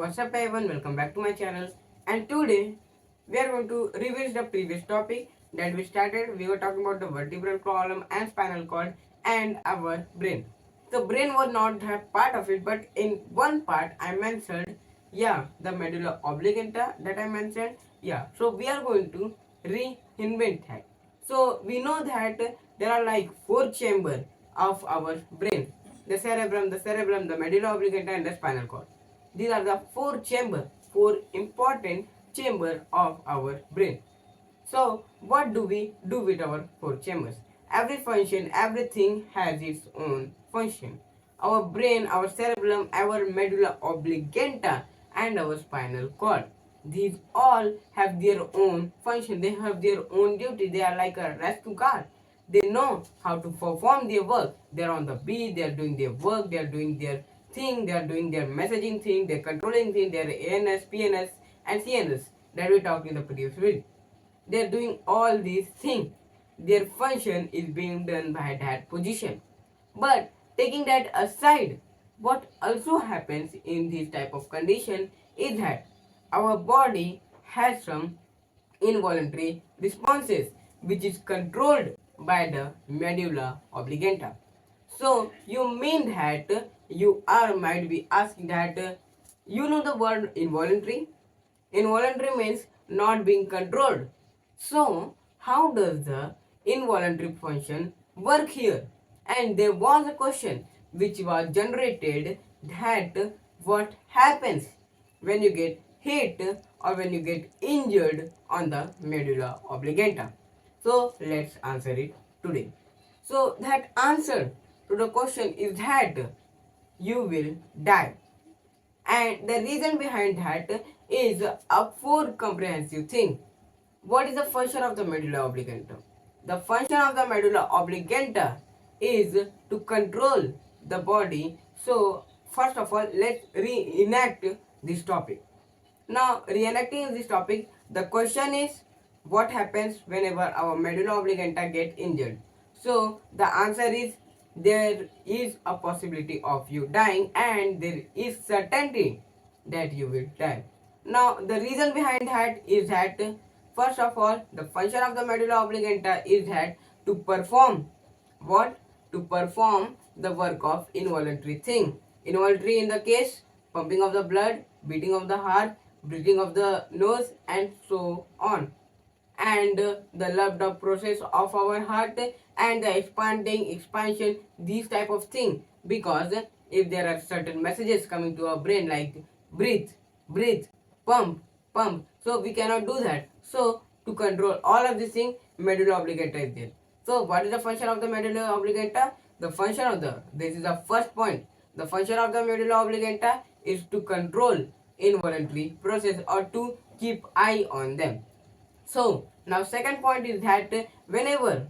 What's up everyone, welcome back to my channel. And today we are going to revisit the previous topic that we started. We were talking about the vertebral column and spinal cord and our brain. The brain was not a part of it, but in one part I mentioned, the medulla oblongata that I mentioned. So we are going to reinvent that. So we know that there are like four chambers of our brain: the cerebrum, the medulla oblongata, and the spinal cord. These are the four important chamber of our brain. So what do we do with our four chambers? Every function, everything has its own function. Our brain, our cerebellum, our medulla oblongata, and our spinal cord. These all have their own function. They have their own duty. They are like a rescue guard. They know how to perform their work. They're on the beat. They're doing their work. They're doing their thing. They're doing their messaging thing. They're controlling thing. They're ANS, PNS, and CNS that we talked in the previous video. They're doing all these things. Their function is being done by that position. But taking that aside, what also happens in this type of condition is that our body has some involuntary responses which is controlled by the medulla oblongata. So you mean that you are might be asking that you know the word involuntary? Involuntary means not being controlled. So how does the involuntary function work here? And there was a question which was generated that what happens when you get hit or when you get injured on the medulla oblongata. So let's answer it today. So that answer to the question is that you will die. And the reason behind that is a four comprehensive thing. What is the function of the medulla oblongata? The function of the medulla oblongata is to control the body. So first of all, let's reenact this topic. Now reenacting this topic, the question is what happens whenever our medulla oblongata get injured. So the answer is there is a possibility of you dying and there is certainty that you will die. Now the reason behind that is that first of all, the function of the medulla oblongata is that to perform what? To perform the work of involuntary thing. Involuntary in the case, pumping of the blood, beating of the heart, breathing of the nose, and so on. And the loved up process of our heart and the expansion, these type of thing. Because if there are certain messages coming to our brain like breathe, breathe, pump, pump, so we cannot do that. So to control all of these things, medulla oblongata is there. So what is the function of the medulla oblongata? The function of this is the first point. The function of the medulla oblongata is to control involuntary process or to keep eye on them. So now second point is that whenever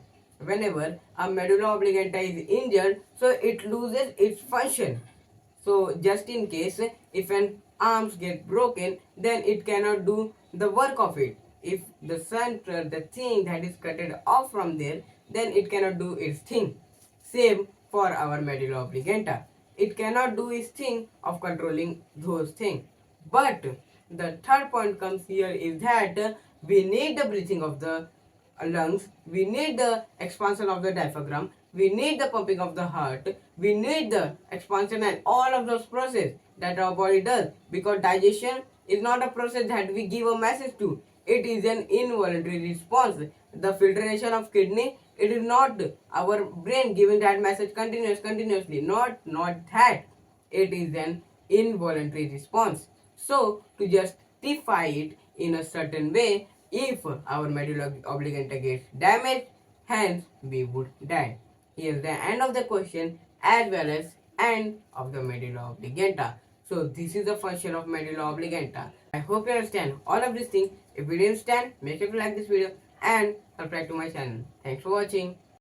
a medulla oblongata is injured, so it loses its function. So just in case if an arms get broken, then it cannot do the work of it. If the center, the thing that is cut off from there, then it cannot do its thing. Same for our medulla oblongata. It cannot do its thing of controlling those things. But the third point comes here is that we need the breathing of the lungs, we need the expansion of the diaphragm, we need the pumping of the heart, we need the expansion and all of those processes that our body does, because digestion is not a process that we give a message to. It is an involuntary response. The filtration of kidney, it is not our brain giving that message continuously. Not that. It is an involuntary response. So to justify it in a certain way, if our medulla oblongata gets damaged, hence we would die. Here's the end of the question as well as end of the medulla oblongata. So this is the function of medulla oblongata. I hope you understand all of these things. If you didn't understand, make sure to like this video and subscribe to my channel. Thanks for watching.